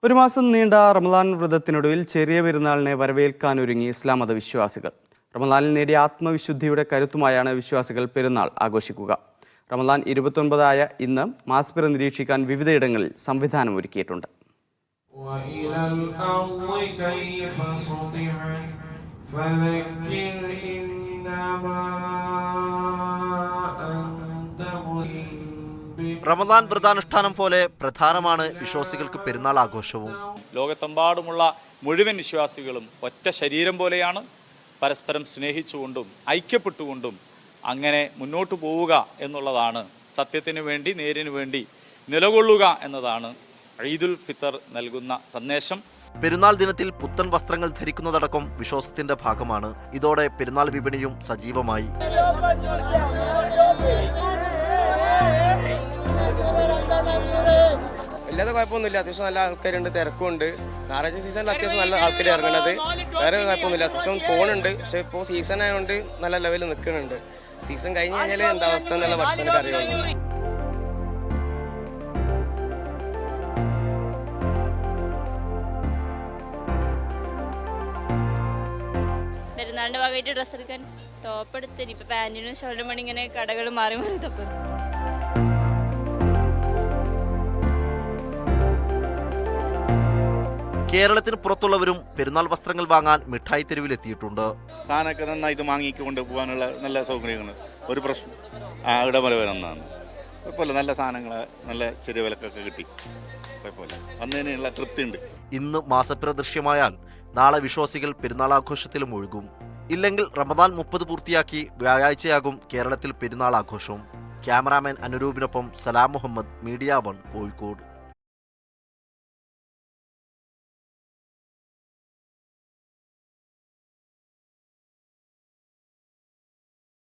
ഒരു മാസം നീണ്ട റമദാൻ വ്രതത്തിനൊടുവിൽ ചെറിയ പെരുന്നാളിനെ വരവേൽക്കാനൊരുങ്ങി ഇസ്ലാം മത വിശ്വാസികൾ. റമദാനിൽ നേടിയ ആത്മവിശുദ്ധിയുടെ കരുത്തുമായാണ് വിശ്വാസികൾ പെരുന്നാൾ ആഘോഷിക്കുക. റമദാൻ 29-ആയ ഇന്ന് മാസ്പിറ നിരീക്ഷിക്കാൻ വിവിധയിടങ്ങളിൽ സംവിധാനം ഒരുക്കിയിട്ടുണ്ട്. റമദാൻ വ്രതാനുഷ്ഠാനം പോലെ പ്രധാനമാണ് വിശ്വാസികൾക്ക് പെരുന്നാൾ ആഘോഷവും. ലോകത്തെമ്പാടുമുള്ള മുഴുവൻ വിശ്വാസികളും ഒറ്റ ശരീരം പോലെയാണ്. പരസ്പരം സ്നേഹിച്ചുകൊണ്ടും ഐക്യപ്പെട്ടുകൊണ്ടും അങ്ങനെ മുന്നോട്ട് പോവുക എന്നുള്ളതാണ്, സത്യത്തിനു വേണ്ടി നേരിനു വേണ്ടി നിലകൊള്ളുക എന്നതാണ് ഈദുൽ ഫിത്തർ നൽകുന്ന സന്ദേശം. പെരുന്നാൾ ദിനത്തിൽ പുത്തൻ വസ്ത്രങ്ങൾ ധരിക്കുന്നതടക്കം വിശ്വാസത്തിന്റെ ഭാഗമാണ്. ഇതോടെ പെരുന്നാൾ വിപണിയും സജീവമായി. എല്ലാതും കുഴപ്പമൊന്നുമില്ല, അത്യാവശ്യം നല്ല ആൾക്കാരുണ്ട്, തിരക്കുണ്ട്. ഞായറാഴ്ച സീസണിൽ അത്യാവശ്യം നല്ല ആൾക്കാർ ഇറങ്ങുന്നത്, വേറെ കുഴപ്പമൊന്നുമില്ല. അത്യാവശ്യം പോകുന്നുണ്ട്. പക്ഷെ ഇപ്പോൾ സീസൺ ആയതുകൊണ്ട് നല്ല ലെവലിൽ നിൽക്കുന്നുണ്ട്. സീസൺ കഴിഞ്ഞ് കഴിഞ്ഞാൽ എന്താ അവസ്ഥ എന്നുള്ള ഭക്ഷണം അറിയുള്ളൂ. പെരുന്നാളിൻ്റെ ഭാഗമായിട്ട് ഡ്രസ്സ് എടുക്കാൻ ടോപ്പ് എടുത്തിട്ട് ഇപ്പം പാൻറ്റിനും ഷോൾഡറും പണി ഇങ്ങനെ കടകൾ മാറി മാറി തപ്പും. കേരളത്തിന് പുറത്തുള്ളവരും പെരുന്നാൾ വസ്ത്രങ്ങൾ വാങ്ങാൻ മിഠായി തെരുവിലെത്തിയിട്ടുണ്ട്. സാധനമൊക്കെ നന്നായിട്ട് വാങ്ങിക്കൊണ്ട് പോകാനുള്ള നല്ല സൗകര്യങ്ങൾ, ഒരു പ്രശ്നം ഇടമല വരുന്നതാണ്. കുഴപ്പമില്ല, നല്ല സാധനങ്ങൾ നല്ല ചെറിയ വിലക്കൊക്കെ കിട്ടി, കുഴപ്പമില്ല, വന്നതിനുള്ള തൃപ്തിയുണ്ട്. ഇന്ന് മാസപ്പിറ ദൃശ്യമായാൽ നാളെ വിശ്വാസികൾ പെരുന്നാൾ ആഘോഷത്തിലും ഒഴുകും. ഇല്ലെങ്കിൽ റമദാൻ 30 പൂർത്തിയാക്കി വ്യാഴാഴ്ചയാകും കേരളത്തിൽ പെരുന്നാൾ ആഘോഷം. ക്യാമറാമാൻ അനുരൂപിനൊപ്പം സലാം മുഹമ്മദ്, മീഡിയ 1, കോഴിക്കോട്.